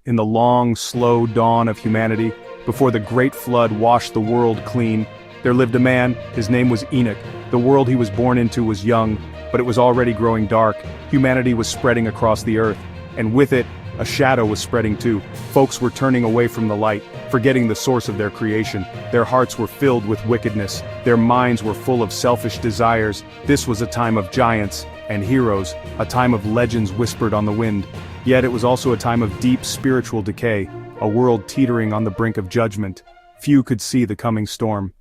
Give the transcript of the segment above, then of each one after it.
in the long, slow dawn of humanity, before the great flood washed the world clean, there lived a man. His name was Enoch. The world he was born into was young, but it was already growing dark. Humanity was spreading across the earth, and with it, a shadow was spreading too. Folks were turning away from the light, forgetting the source of their creation. Their hearts were filled with wickedness. Their minds were full of selfish desires. This was a time of giants and heroes, a time of legends whispered on the wind. Yet it was also a time of deep spiritual decay, a world teetering on the brink of judgment. Few could see the coming storm.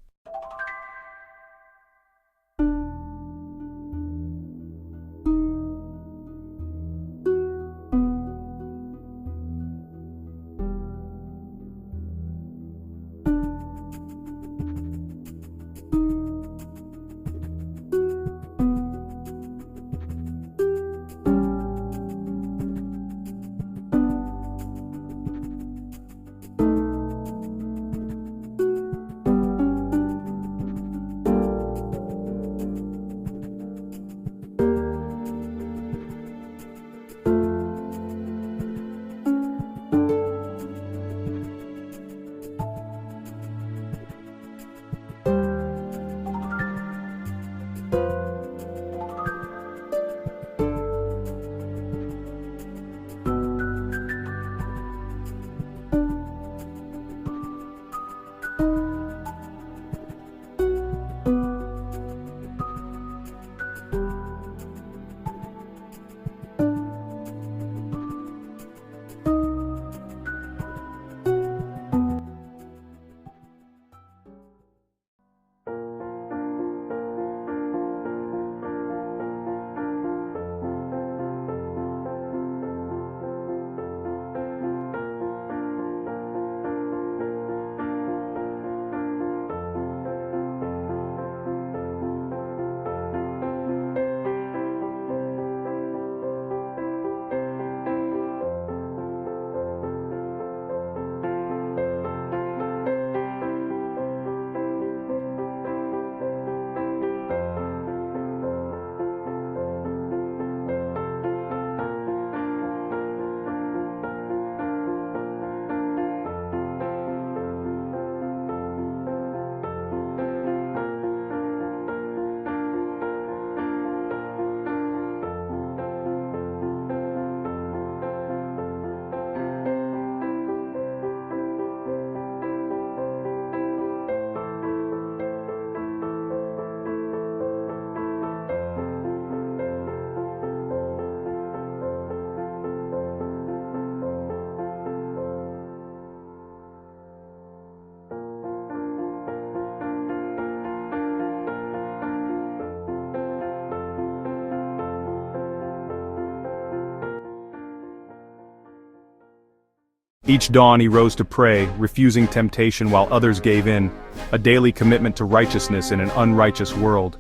Each dawn he rose to pray, refusing temptation while others gave in, a daily commitment to righteousness in an unrighteous world.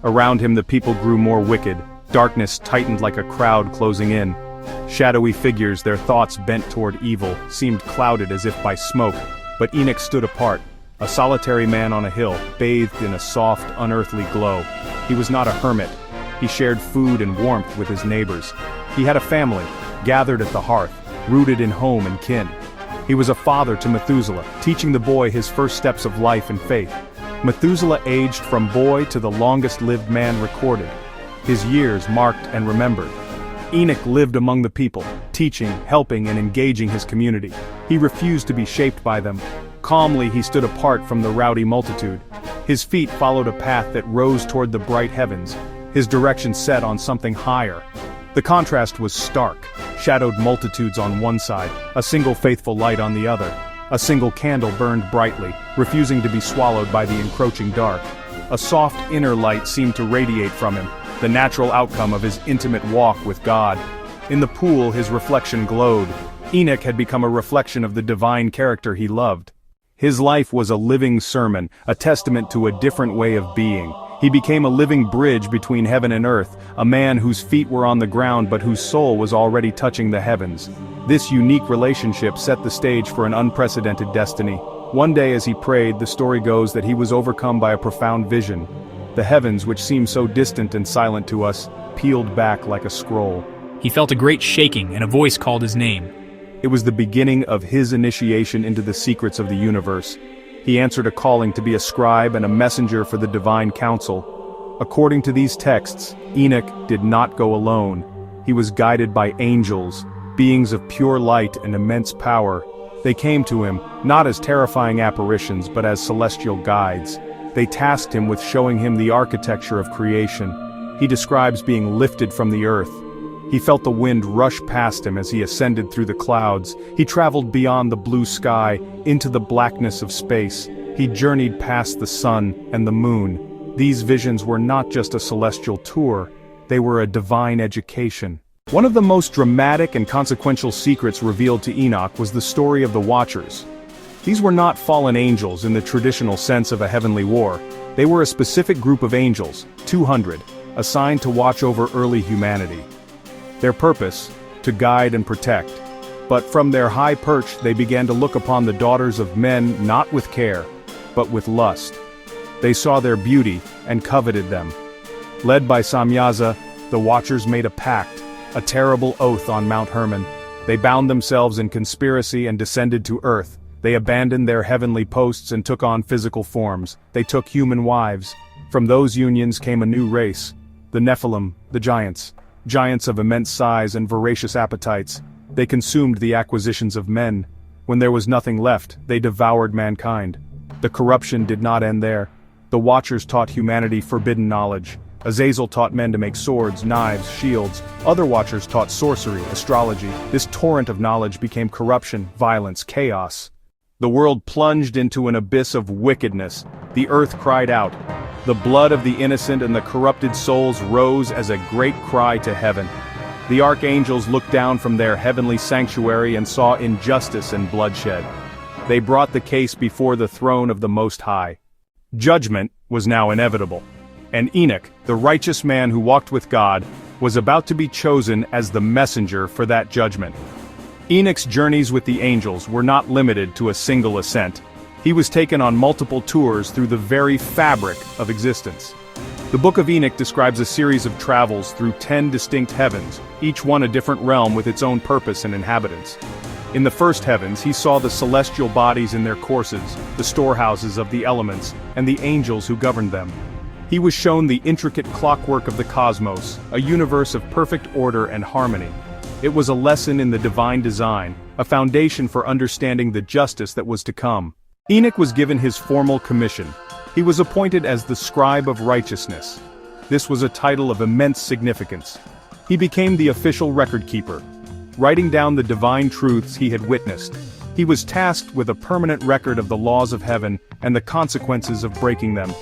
Around him the people grew more wicked, darkness tightened like a crowd closing in. Shadowy figures, their thoughts bent toward evil, seemed clouded as if by smoke, but Enoch stood apart, a solitary man on a hill, bathed in a soft, unearthly glow. He was not a hermit. He shared food and warmth with his neighbors. He had a family, gathered at the hearth, rooted in home and kin. He was a father to Methuselah, teaching the boy his first steps of life and faith. Methuselah aged from boy to the longest-lived man recorded, his years marked and remembered. Enoch lived among the people, teaching, helping, and engaging his community. He refused to be shaped by them. Calmly he stood apart from the rowdy multitude. His feet followed a path that rose toward the bright heavens, his direction set on something higher. The contrast was stark. Shadowed multitudes on one side, a single faithful light on the other. A single candle burned brightly, refusing to be swallowed by the encroaching dark. A soft inner light seemed to radiate from him, the natural outcome of his intimate walk with God. In the pool his reflection glowed. Enoch had become a reflection of the divine character he loved. His life was a living sermon, a testament to a different way of being. He became a living bridge between heaven and earth, a man whose feet were on the ground but whose soul was already touching the heavens. This unique relationship set the stage for an unprecedented destiny. One day as he prayed, the story goes that he was overcome by a profound vision. The heavens, which seem so distant and silent to us, peeled back like a scroll. He felt a great shaking, and a voice called his name. It was the beginning of his initiation into the secrets of the universe. He answered a calling to be a scribe and a messenger for the divine council. According to these texts, Enoch did not go alone. He was guided by angels, beings of pure light and immense power. They came to him, not as terrifying apparitions but as celestial guides. They tasked him with showing him the architecture of creation. He describes being lifted from the earth. He felt the wind rush past him as he ascended through the clouds. He traveled beyond the blue sky, into the blackness of space. He journeyed past the sun and the moon. These visions were not just a celestial tour, they were a divine education. One of the most dramatic and consequential secrets revealed to Enoch was the story of the Watchers. These were not fallen angels in the traditional sense of a heavenly war. They were a specific group of angels, 200, assigned to watch over early humanity. Their purpose, to guide and protect. But from their high perch they began to look upon the daughters of men not with care, but with lust. They saw their beauty and coveted them. Led by Samyaza, the Watchers made a pact, a terrible oath on Mount Hermon. They bound themselves in conspiracy and descended to earth. They abandoned their heavenly posts and took on physical forms. They took human wives. From those unions came a new race, the Nephilim, the giants. Giants of immense size and voracious appetites. They consumed the acquisitions of men. When there was nothing left, they devoured mankind. The corruption did not end there. The Watchers taught humanity forbidden knowledge. Azazel taught men to make swords, knives, shields. Other Watchers taught sorcery, astrology. This torrent of knowledge became corruption, violence, chaos. The world plunged into an abyss of wickedness. The earth cried out. The blood of the innocent and the corrupted souls rose as a great cry to heaven. The archangels looked down from their heavenly sanctuary and saw injustice and bloodshed. They brought the case before the throne of the Most High. Judgment was now inevitable. And Enoch, the righteous man who walked with God, was about to be chosen as the messenger for that judgment. Enoch's journeys with the angels were not limited to a single ascent. He was taken on multiple tours through the very fabric of existence. The Book of Enoch describes a series of travels through 10 distinct heavens, each one a different realm with its own purpose and inhabitants. In the first heavens he saw the celestial bodies in their courses, the storehouses of the elements, and the angels who governed them. He was shown the intricate clockwork of the cosmos, a universe of perfect order and harmony. It was a lesson in the divine design, a foundation for understanding the justice that was to come. Enoch was given his formal commission. He was appointed as the scribe of righteousness. This was a title of immense significance. He became the official record keeper, writing down the divine truths he had witnessed. He was tasked with a permanent record of the laws of heaven and the consequences of breaking them.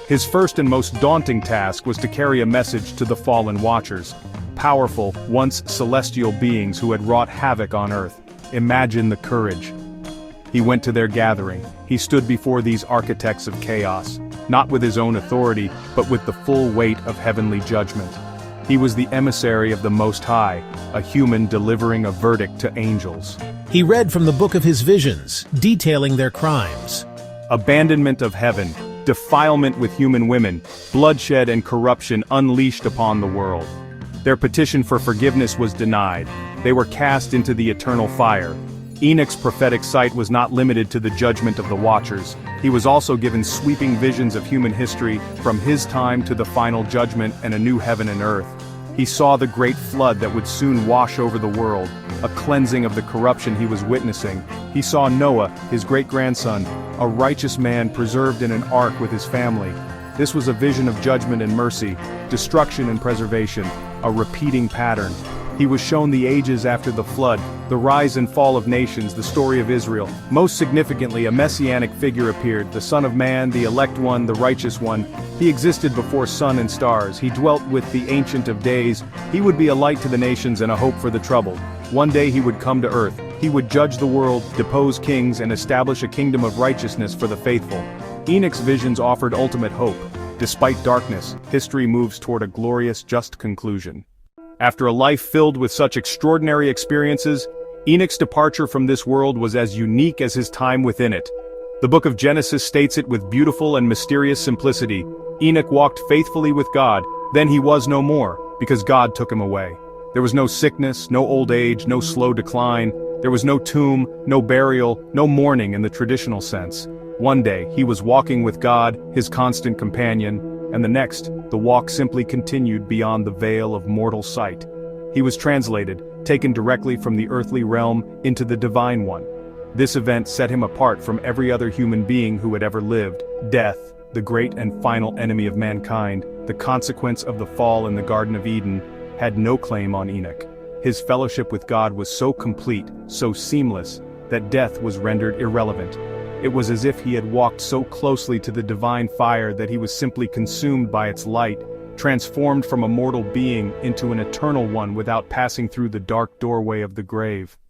His first and most daunting task was to carry a message to the fallen Watchers, powerful, once celestial beings who had wrought havoc on earth. Imagine the courage. He went to their gathering. He stood before these architects of chaos, not with his own authority, but with the full weight of heavenly judgment. He was the emissary of the Most High, a human delivering a verdict to angels. He read from the book of his visions, detailing their crimes. Abandonment of heaven, defilement with human women, bloodshed and corruption unleashed upon the world. Their petition for forgiveness was denied. They were cast into the eternal fire. Enoch's prophetic sight was not limited to the judgment of the Watchers. He was also given sweeping visions of human history, from his time to the final judgment and a new heaven and earth. He saw the great flood that would soon wash over the world, a cleansing of the corruption he was witnessing. He saw Noah, his great-grandson, a righteous man preserved in an ark with his family. This was a vision of judgment and mercy, destruction and preservation, a repeating pattern. He was shown the ages after the flood, the rise and fall of nations, the story of Israel. Most significantly, a messianic figure appeared, the Son of Man, the elect one, the righteous one. He existed before sun and stars. He dwelt with the Ancient of Days. He would be a light to the nations and a hope for the troubled. One day he would come to earth. He would judge the world, depose kings, and establish a kingdom of righteousness for the faithful. Enoch's visions offered ultimate hope. Despite darkness, history moves toward a glorious, just conclusion. After a life filled with such extraordinary experiences, Enoch's departure from this world was as unique as his time within it. The book of Genesis states it with beautiful and mysterious simplicity. Enoch walked faithfully with God, then he was no more, because God took him away. There was no sickness, no old age, no slow decline. There was no tomb, no burial, no mourning in the traditional sense. One day, he was walking with God, his constant companion, and the next, the walk simply continued beyond the veil of mortal sight. He was translated, taken directly from the earthly realm into the divine one. This event set him apart from every other human being who had ever lived. Death, the great and final enemy of mankind, the consequence of the fall in the Garden of Eden, had no claim on Enoch. His fellowship with God was so complete, so seamless, that death was rendered irrelevant. It was as if he had walked so closely to the divine fire that he was simply consumed by its light, transformed from a mortal being into an eternal one without passing through the dark doorway of the grave.